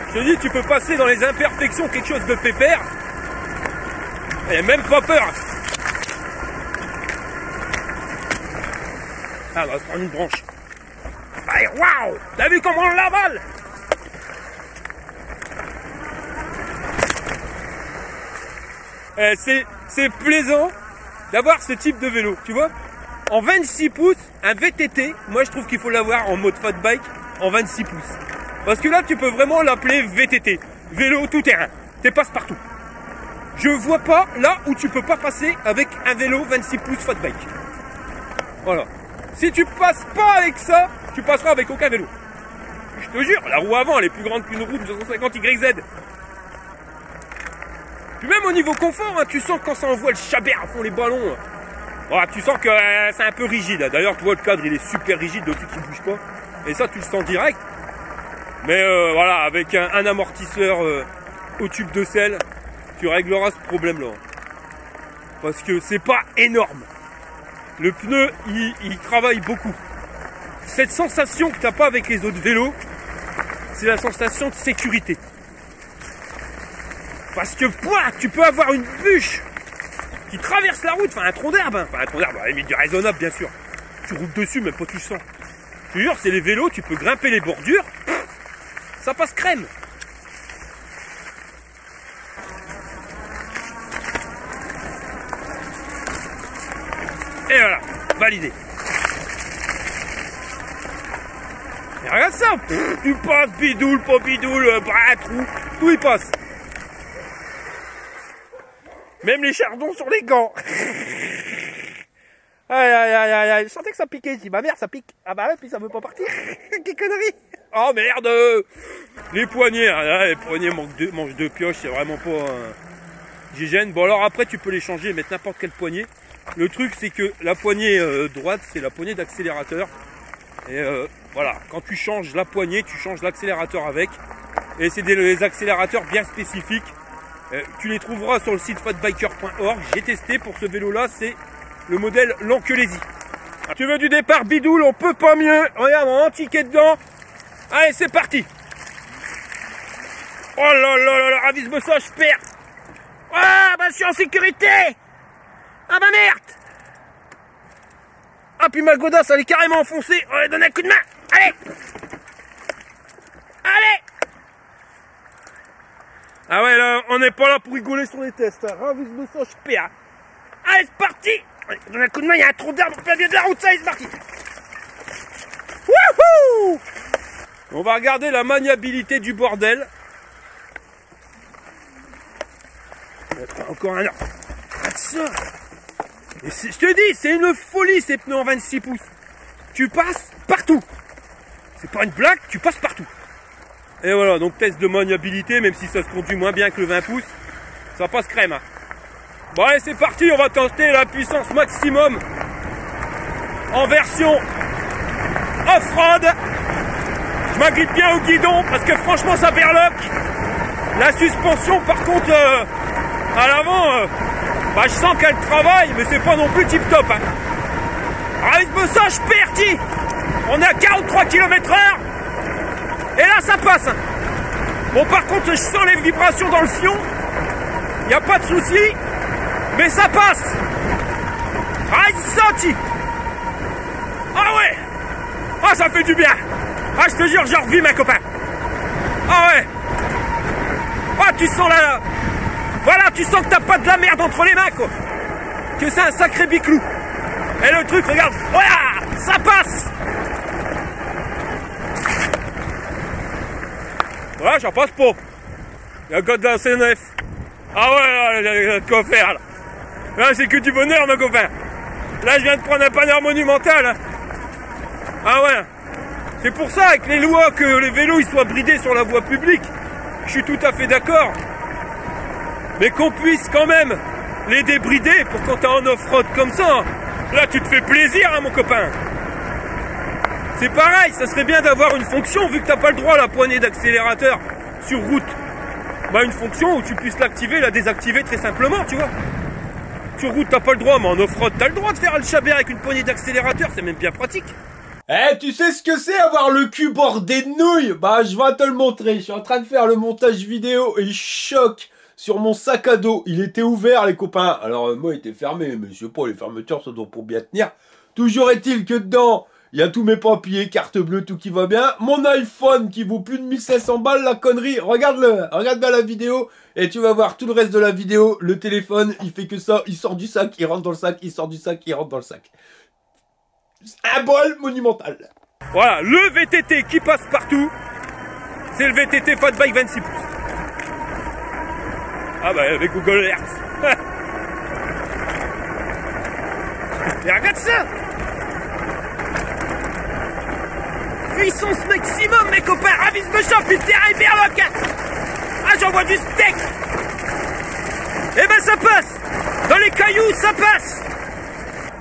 Je te dis, tu peux passer dans les imperfections quelque chose de pépère, et même pas peur. Ah, on va se prendre une branche. Allez, waouh! T'as vu comment on l'avale? C'est plaisant d'avoir ce type de vélo, tu vois. En 26 pouces, un VTT, moi je trouve qu'il faut l'avoir en mode fat bike en 26 pouces. Parce que là, tu peux vraiment l'appeler VTT. Vélo tout terrain. T'es passe-partout. Je vois pas là où tu peux pas passer avec un vélo 26 pouces fat bike. Voilà. Si tu passes pas avec ça, tu passeras avec aucun vélo. Je te jure, la roue avant elle est plus grande qu'une roue de 250 YZ. Puis même au niveau confort, hein, tu sens quand ça envoie le chabert à fond les ballons. Hein. Voilà, tu sens que c'est un peu rigide. Hein. D'ailleurs, tu vois le cadre, il est super rigide, le truc qui bouge pas. Et ça, tu le sens direct. Mais voilà, avec un amortisseur au tube de sel, tu régleras ce problème-là. Parce que c'est pas énorme. Le pneu, il travaille beaucoup. Cette sensation que t'as pas avec les autres vélos, c'est la sensation de sécurité. Parce que tu peux avoir une bûche qui traverse la route, enfin un tronc d'herbe, hein. Enfin un tronc d'herbe, à la limite du raisonnable bien sûr. Tu roules dessus, même pas tu le sens. Je te jure, c'est les vélos, tu peux grimper les bordures, ça passe crème. Et voilà, validé. Et regarde ça, tu passes, bidoule, pas bidoule, bras, trou, tout y passe. Même les chardons sur les gants. Aïe, aïe, aïe, aïe, aïe. Je sentais que ça piquait. Je dis, ma mère, ça pique. Ah bah ouais, puis ça veut pas partir. Quelle connerie. Oh merde. Les poignets. Ah, les poignets manche de pioche, c'est vraiment pas gigène. Bon alors après, tu peux les changer et mettre n'importe quel poignet. Le truc, c'est que la poignée droite, c'est la poignée d'accélérateur. Et voilà, quand tu changes la poignée, tu changes l'accélérateur avec. Et c'est des accélérateurs bien spécifiques. Tu les trouveras sur le site fatbiker.org. J'ai testé pour ce vélo là, c'est le modèle Lanquelésie. Tu veux du départ bidoule, on peut pas mieux. Regarde, on a un ticket dedans. Allez, c'est parti. Oh là là là là, ravise-moi ça, je perds. Ah bah je suis en sécurité. Ah bah merde. Ah puis ma godasse elle est carrément enfoncée. On va donner un coup de main. Allez. Allez. Ah ouais, là, on n'est pas là pour rigoler sur les tests. Hein. Ravise-moi ça, je perds. Allez, c'est parti. Allez, donne un coup de main, il y a un trou d'herbe au plein milieu de la route, ça, allez, c'est parti. Wouhou. On va regarder la maniabilité du bordel. Encore un heure. Regarde ça. Et je te dis, c'est une folie ces pneus en 26 pouces. Tu passes partout. C'est pas une blague, tu passes partout. Et voilà, donc test de maniabilité, même si ça se conduit moins bien que le 20 pouces, ça passe crème. Hein. Bon allez, c'est parti, on va tester la puissance maximum en version off-road. Je m'agrippe bien au guidon parce que franchement ça berloque. La suspension par contre à l'avant, bah, je sens qu'elle travaille, mais c'est pas non plus tip top. Hein. Avec ce ça, je perds. On est à 43 km/h. Et là ça passe. Bon par contre je sens les vibrations dans le fion. Il n'y a pas de souci. Mais ça passe. Ah il senti. Ah ouais. Ah ça fait du bien. Ah je te jure j'en revis ma copain. Ah ouais. Ah tu sens là. Voilà tu sens que t'as pas de la merde entre les mains quoi. Que c'est un sacré biclou. Et le truc regarde. Voilà. Ça passe. Ouais, j'en passe pas. Il y a le gars de la CNF. Ah ouais, il y a de quoi faire là. Là, c'est que du bonheur, nos copains. Là, je viens de prendre un panneau monumental. Hein. Ah ouais. C'est pour ça, avec les lois, que les vélos ils soient bridés sur la voie publique. Je suis tout à fait d'accord. Mais qu'on puisse quand même les débrider pour quand t'es en off-road comme ça. Là, tu te fais plaisir, hein, mon copain. C'est pareil, ça serait bien d'avoir une fonction, vu que t'as pas le droit à la poignée d'accélérateur sur route. Bah une fonction où tu puisses l'activer, la désactiver très simplement, tu vois. Sur route t'as pas le droit, mais en off-road t'as le droit de faire le chabert avec une poignée d'accélérateur, c'est même bien pratique. Eh, tu sais ce que c'est avoir le cul bordé de nouilles? Bah je vais te le montrer, je suis en train de faire le montage vidéo et choc sur mon sac à dos. Il était ouvert les copains, alors moi il était fermé, mais je sais pas, les fermetures ça doit pour bien tenir. Toujours est-il que dedans, il y a tous mes papiers, carte bleue, tout qui va bien. Mon iPhone qui vaut plus de 1500 balles, la connerie. Regarde-le, regarde bien la vidéo et tu vas voir tout le reste de la vidéo. Le téléphone, il fait que ça, il sort du sac, il rentre dans le sac, il sort du sac, il rentre dans le sac. Un bol monumental. Voilà, le VTT qui passe partout, c'est le VTT Fatbike 26 pouces. Ah bah avec Google Earth. Et regarde ça. Puissance maximum mes copains. Ravise me champ, puis terrain et berloc. Ah j'en vois du steak. Eh ben ça passe. Dans les cailloux ça passe.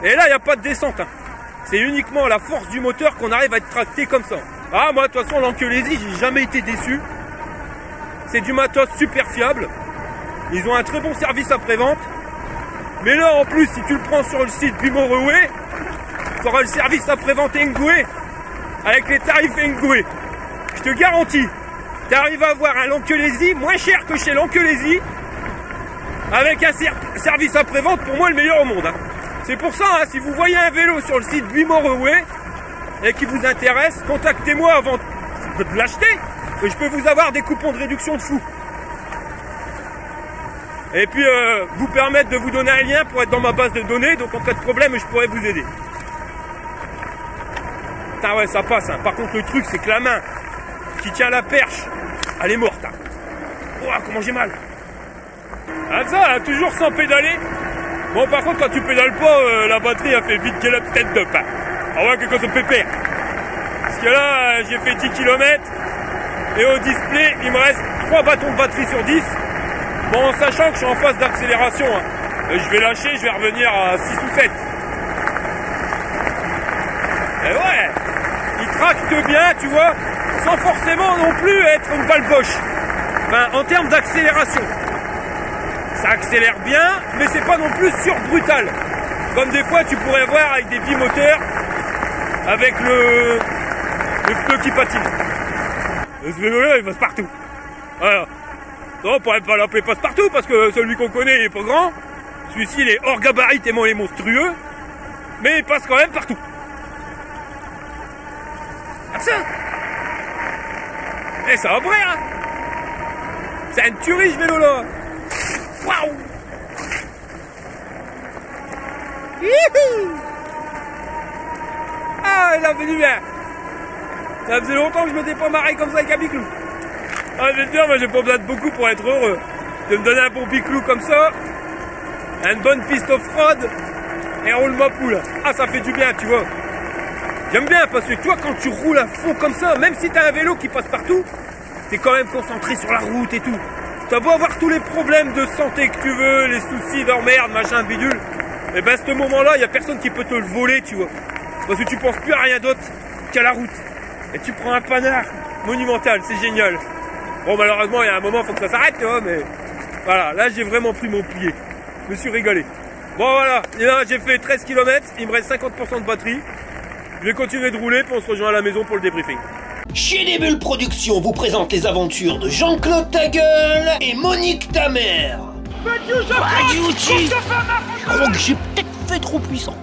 Et là il n'y a pas de descente hein. C'est uniquement la force du moteur qu'on arrive à être tracté comme ça. Ah moi de toute façon l'Ankylosie j'ai jamais été déçu. C'est du matos super fiable. Ils ont un très bon service après-vente. Mais là en plus si tu le prends sur le site Bimoreway, tu auras le service après-vente Engoué avec les tarifs Engoué. Je te garantis, tu arrives à avoir un Lankelesi moins cher que chez Lankelesi avec un service après-vente pour moi le meilleur au monde. Hein. C'est pour ça, hein, si vous voyez un vélo sur le site Bimoreway et qui vous intéresse, contactez-moi avant de l'acheter et je peux vous avoir des coupons de réduction de fou. Et puis vous permettre de vous donner un lien pour être dans ma base de données, donc en cas de problème je pourrais vous aider. Putain ouais ça passe, hein. Par contre le truc c'est que la main qui tient la perche, elle est morte. Hein. Oh comment j'ai mal. Ah ça, toujours sans pédaler. Bon par contre quand tu pédales pas, la batterie a fait vite qu'elle a peut-être de pain. Ah ouais quelque chose de pépère. Parce que là j'ai fait 10 km et au display il me reste 3 bâtons de batterie sur 10. Bon, en sachant que je suis en phase d'accélération, hein. Je vais lâcher, je vais revenir à 6 ou 7. Et ouais, il tracte bien, tu vois, sans forcément non plus être une balle poche. Enfin, en termes d'accélération. Ça accélère bien, mais c'est pas non plus surbrutal. Comme des fois tu pourrais voir avec des bimoteurs, avec le pneu qui patine. Ce vélo-là, il passe partout. Voilà. Non, on pourrait pas l'appeler passe-partout parce que celui qu'on connaît il est pas grand. Celui-ci il est hors gabarit tellement il est monstrueux. Mais il passe quand même partout. Ah ça. Eh ça va vrai hein. C'est une tuerie ce vélo là. Waouh. Ah il a fait du bien. Ça faisait longtemps que je m'étais pas marré comme ça avec un biclou. Ah, je vais te dire, moi j'ai pas besoin de beaucoup pour être heureux. De me donner un bon biclou comme ça, une bonne piste off-road, et roule ma poule. Ah, ça fait du bien, tu vois. J'aime bien parce que toi, quand tu roules à fond comme ça, même si t'as un vélo qui passe partout, t'es quand même concentré sur la route et tout. T'as beau avoir tous les problèmes de santé que tu veux, les soucis d'emmerde, machin, bidule, et ben à ce moment-là, y a personne qui peut te le voler, tu vois. Parce que tu penses plus à rien d'autre qu'à la route. Et tu prends un panard monumental, c'est génial. Bon malheureusement il y a un moment il faut que ça s'arrête tu vois mais voilà là j'ai vraiment pris mon pied. Je me suis régalé. Bon voilà, et là j'ai fait 13 km, il me reste 50% de batterie. Je vais continuer de rouler puis on se rejoint à la maison pour le débriefing. Chez les Bulles Productions vous présente les aventures de Jean-Claude Tagueule et Monique Tamer. Je crois que j'ai peut-être fait trop puissant.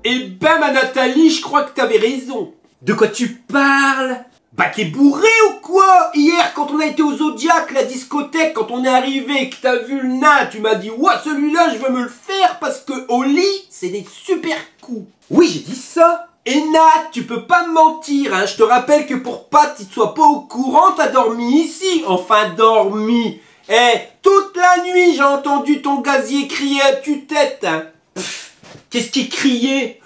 Eh ben ma Nathalie, je crois que t'avais raison. De quoi tu parles? Bah t'es bourré ou quoi? Hier quand on a été au Zodiac, la discothèque, quand on est arrivé, que t'as vu le nain, tu m'as dit ouah celui-là je veux me le faire parce que au lit c'est des super coups. Oui j'ai dit ça. Et Nat, tu peux pas me mentir, hein. Je te rappelle que pour pas que tu sois pas au courant, t'as dormi ici. Enfin dormi. Eh, toute la nuit j'ai entendu ton gazier crier à tue-tête. Hein. Qu'est-ce qu'il criait?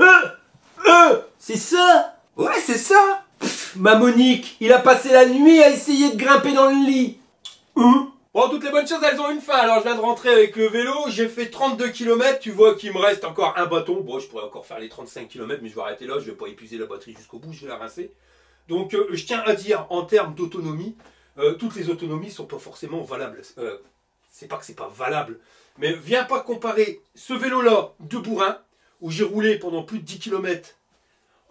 C'est ça? Ouais c'est ça. Ma Monique, il a passé la nuit à essayer de grimper dans le lit. Bon, toutes les bonnes choses, elles ont une fin. Alors, je viens de rentrer avec le vélo. J'ai fait 32 km. Tu vois qu'il me reste encore un bâton. Bon, je pourrais encore faire les 35 km, mais je vais arrêter là. Je vais pas épuiser la batterie jusqu'au bout. Je vais la rincer. Donc, je tiens à dire, en termes d'autonomie, toutes les autonomies sont pas forcément valables. C'est pas que c'est pas valable. Mais viens pas comparer ce vélo-là de bourrin, où j'ai roulé pendant plus de 10 km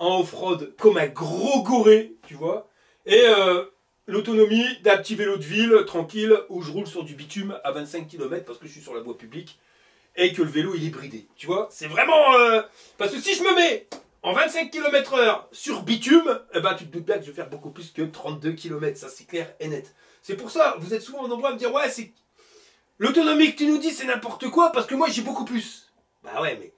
en off-road comme un gros goré, tu vois, et l'autonomie d'un petit vélo de ville tranquille où je roule sur du bitume à 25 km parce que je suis sur la voie publique et que le vélo il est bridé, tu vois, c'est vraiment parce que si je me mets en 25 km/h sur bitume, eh ben tu te doutes bien que je vais faire beaucoup plus que 32 km, ça c'est clair et net. C'est pour ça, vous êtes souvent nombreux à me dire ouais c'est l'autonomie que tu nous dis c'est n'importe quoi parce que moi j'ai beaucoup plus. Bah ouais mais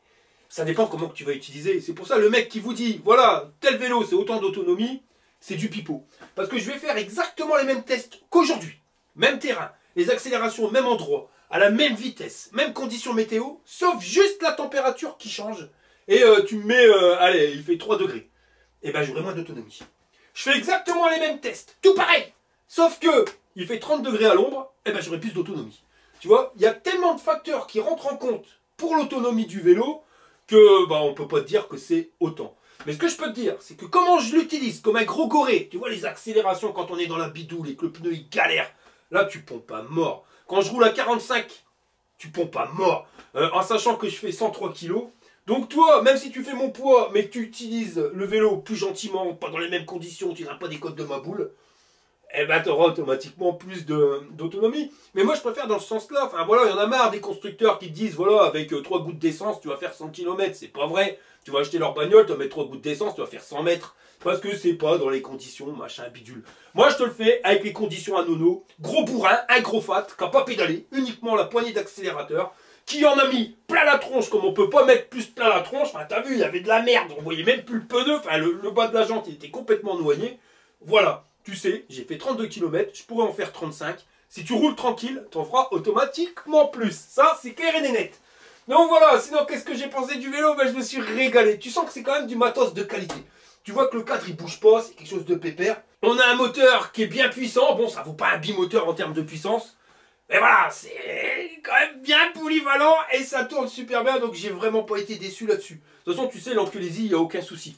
ça dépend comment que tu vas utiliser. C'est pour ça le mec qui vous dit, voilà, tel vélo c'est autant d'autonomie, c'est du pipeau. Parce que je vais faire exactement les mêmes tests qu'aujourd'hui. Même terrain, les accélérations au même endroit, à la même vitesse, même condition météo, sauf juste la température qui change. Et tu me mets, allez, il fait 3 degrés. Et ben j'aurai moins d'autonomie. Je fais exactement les mêmes tests, tout pareil. Sauf que il fait 30 degrés à l'ombre, et ben j'aurai plus d'autonomie. Tu vois, il y a tellement de facteurs qui rentrent en compte pour l'autonomie du vélo que bah, on peut pas te dire que c'est autant. Mais ce que je peux te dire, c'est que comment je l'utilise comme un gros goré, tu vois les accélérations quand on est dans la bidoule et que le pneu il galère, là tu pompes à mort. Quand je roule à 45, tu pompes à mort, en sachant que je fais 103 kg. Donc toi, même si tu fais mon poids, mais que tu utilises le vélo plus gentiment, pas dans les mêmes conditions, tu grimpes pas des côtes de ma boule, eh ben tu auras automatiquement plus d'autonomie. Mais moi je préfère dans ce sens-là. Enfin voilà, il y en a marre des constructeurs qui te disent, voilà, avec 3 gouttes d'essence, tu vas faire 100 km. C'est pas vrai. Tu vas acheter leur bagnole, tu vas mettre 3 gouttes d'essence, tu vas faire 100 mètres. Parce que c'est pas dans les conditions, machin, bidule. Moi je te le fais avec les conditions à nono. Gros bourrin, un gros fat, qui n'a pas pédalé, uniquement la poignée d'accélérateur, qui en a mis plein la tronche, comme on peut pas mettre plus plein la tronche. Enfin t'as vu, il y avait de la merde, on voyait même plus le pneu, enfin le bas de la jante il était complètement noyé. Voilà. Tu sais, j'ai fait 32 km, je pourrais en faire 35. Si tu roules tranquille, tu en feras automatiquement plus. Ça, c'est clair et net. Donc voilà, sinon qu'est-ce que j'ai pensé du vélo? Ben, je me suis régalé. Tu sens que c'est quand même du matos de qualité. Tu vois que le cadre il bouge pas, c'est quelque chose de pépère. On a un moteur qui est bien puissant. Bon, ça vaut pas un bimoteur en termes de puissance. Mais voilà, c'est quand même bien polyvalent et ça tourne super bien. Donc j'ai vraiment pas été déçu là-dessus. De toute façon, tu sais, l'enculésie, il n'y a aucun souci.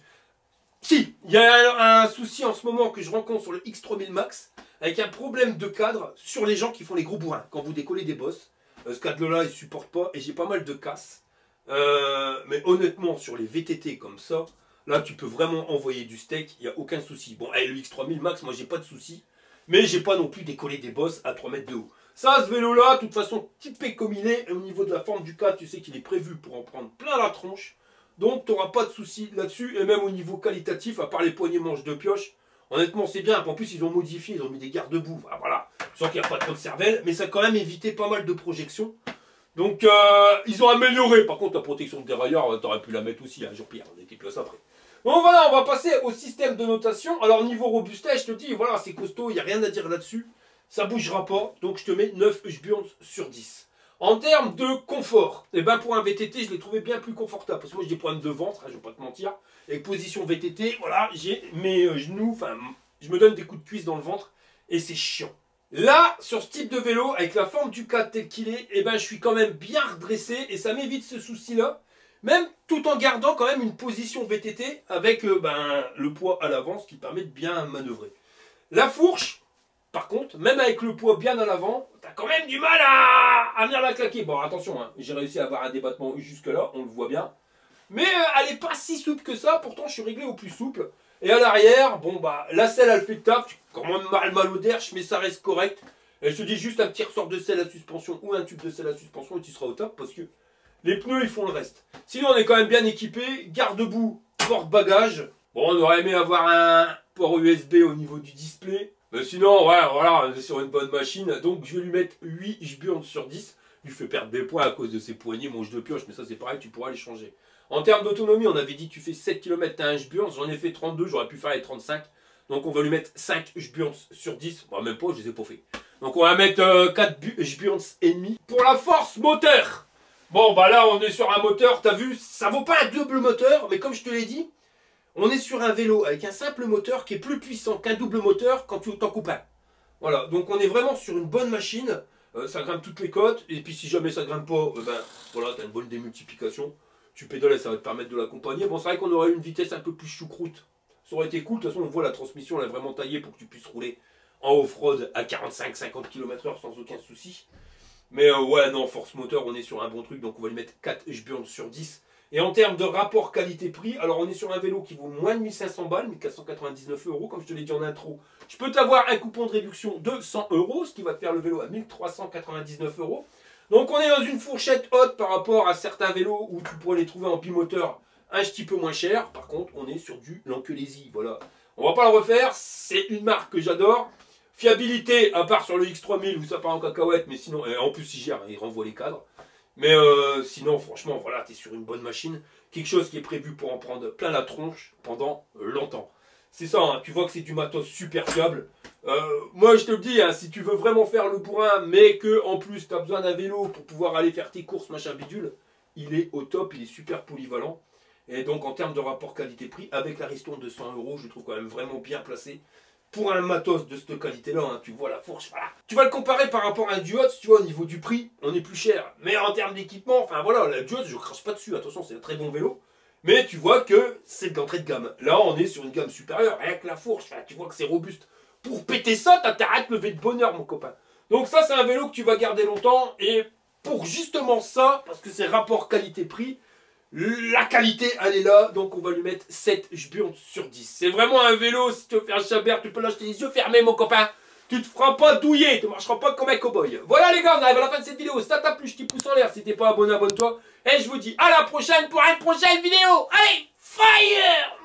Si, il y a un souci en ce moment que je rencontre sur le X3000 Max, avec un problème de cadre sur les gens qui font les gros bourrins, quand vous décollez des bosses. Ce cadre-là, il ne supporte pas, et j'ai pas mal de casse. Mais honnêtement, sur les VTT comme ça, là, tu peux vraiment envoyer du steak, il n'y a aucun souci. Bon, le X3000 Max, moi, j'ai pas de souci, mais j'ai pas non plus décollé des bosses à 3 mètres de haut. Ça, ce vélo-là, de toute façon, typé comme il est, au niveau de la forme du cadre, tu sais qu'il est prévu pour en prendre plein la tronche. Donc tu n'auras pas de souci là-dessus, et même au niveau qualitatif, à part les poignées manches de pioche, honnêtement c'est bien. En plus ils ont modifié, ils ont mis des garde-boue, enfin, voilà, sans qu'il n'y a pas trop de cervelle, mais ça a quand même évité pas mal de projections. Donc ils ont amélioré. Par contre la protection de dérailleur, tu aurais pu la mettre aussi, un jour pire, on était plus après. Donc voilà, on va passer au système de notation. Alors niveau robustesse, je te dis, voilà, c'est costaud, il n'y a rien à dire là-dessus, ça bougera pas, donc je te mets 9 Hbjörns sur 10. En termes de confort, eh ben pour un VTT, je l'ai trouvé bien plus confortable. Parce que moi, j'ai des problèmes de ventre, hein, je ne vais pas te mentir. Avec position VTT, voilà, j'ai mes genoux, enfin, je me donne des coups de cuisse dans le ventre. Et c'est chiant. Là, sur ce type de vélo, avec la forme du cadre tel qu'il est, eh ben, je suis quand même bien redressé. Et ça m'évite ce souci-là. Même tout en gardant quand même une position VTT avec le poids à l'avant, ce qui permet de bien manœuvrer. La fourche, par contre, même avec le poids bien à l'avant, t'as quand même du mal à venir la claquer. Bon, attention, hein, j'ai réussi à avoir un débattement jusque-là, on le voit bien. Mais elle n'est pas si souple que ça, pourtant je suis réglé au plus souple. Et à l'arrière, bon bah, la selle elle fait le taf, tu commandes mal au derche, mais ça reste correct. Et je te dis juste un petit ressort de selle à suspension ou un tube de selle à suspension et tu seras au top parce que les pneus ils font le reste. Sinon on est quand même bien équipé, garde-boue, porte-bagages. Bon, on aurait aimé avoir un port USB au niveau du display. Mais sinon, ouais, voilà, on est sur une bonne machine. Donc, je vais lui mettre 8 Hbjörns sur 10. Il lui fait perdre des points à cause de ses poignées, manches de pioche. Mais ça, c'est pareil, tu pourras les changer. En termes d'autonomie, on avait dit tu fais 7 km, tu as un Hbjörns. J'en ai fait 32, j'aurais pu faire les 35. Donc, on va lui mettre 5 Hbjörns sur 10. Bon, même pas, je les ai pas fait. Donc, on va mettre 4 Hbjörns et demi. Pour la force moteur. Bon, bah là, on est sur un moteur, t'as vu, ça vaut pas un double moteur. Mais comme je te l'ai dit, on est sur un vélo avec un simple moteur qui est plus puissant qu'un double moteur quand tu t'en coupes un. Voilà, donc on est vraiment sur une bonne machine. Ça grimpe toutes les côtes. Et puis si jamais ça grimpe pas, voilà, tu as une bonne démultiplication. Tu pédales et ça va te permettre de l'accompagner. Bon, c'est vrai qu'on aurait une vitesse un peu plus choucroute. Ça aurait été cool. De toute façon, on voit la transmission, elle est vraiment taillée pour que tu puisses rouler en off-road à 45-50 km/h sans aucun souci. Mais ouais, non, force moteur, on est sur un bon truc. Donc on va lui mettre 4 Hbjörns sur 10. Et en termes de rapport qualité-prix, alors on est sur un vélo qui vaut moins de 1500 balles, 1499 €, comme je te l'ai dit en intro. Je peux t'avoir un coupon de réduction de 100 €, ce qui va te faire le vélo à 1399 €. Donc on est dans une fourchette haute par rapport à certains vélos où tu pourrais les trouver en bimoteur un petit peu moins cher. Par contre, on est sur du Lankelesi, voilà. On va pas le refaire, c'est une marque que j'adore. Fiabilité, à part sur le X3000 où ça part en cacahuète, mais sinon, en plus il gère, il renvoie les cadres. Mais sinon, franchement, voilà, tu es sur une bonne machine. Quelque chose qui est prévu pour en prendre plein la tronche pendant longtemps. C'est ça, hein, tu vois que c'est du matos super fiable. Moi je te le dis, hein, si tu veux vraiment faire le bourrin, mais que en plus tu as besoin d'un vélo pour pouvoir aller faire tes courses, machin bidule, il est au top, il est super polyvalent. Et donc en termes de rapport qualité-prix, avec la ristourne de 100 €, je le trouve quand même vraiment bien placé. Pour un matos de cette qualité-là, hein, tu vois la fourche, voilà. Tu vas le comparer par rapport à un Duos, tu vois, au niveau du prix, on est plus cher. Mais en termes d'équipement, enfin voilà, la Duos, je crache pas dessus, attention, c'est un très bon vélo. Mais tu vois que c'est de l'entrée de gamme. Là, on est sur une gamme supérieure, rien que la fourche, enfin, tu vois que c'est robuste. Pour péter ça, t'as intérêt à te lever de bonheur, mon copain. Donc ça, c'est un vélo que tu vas garder longtemps. Et pour justement ça, parce que c'est rapport qualité-prix, la qualité, elle est là. Donc on va lui mettre 7 jburnes sur 10. C'est vraiment un vélo, si tu veux faire un chabert, tu peux l'acheter les yeux fermés, mon copain. Tu te feras pas douiller, tu marcheras pas comme un cow-boy. Voilà les gars, on arrive à la fin de cette vidéo. Si ça t'a plu, je t'y pouce en l'air. Si t'es pas abonné, abonne-toi. Et je vous dis à la prochaine pour une prochaine vidéo. Allez, fire!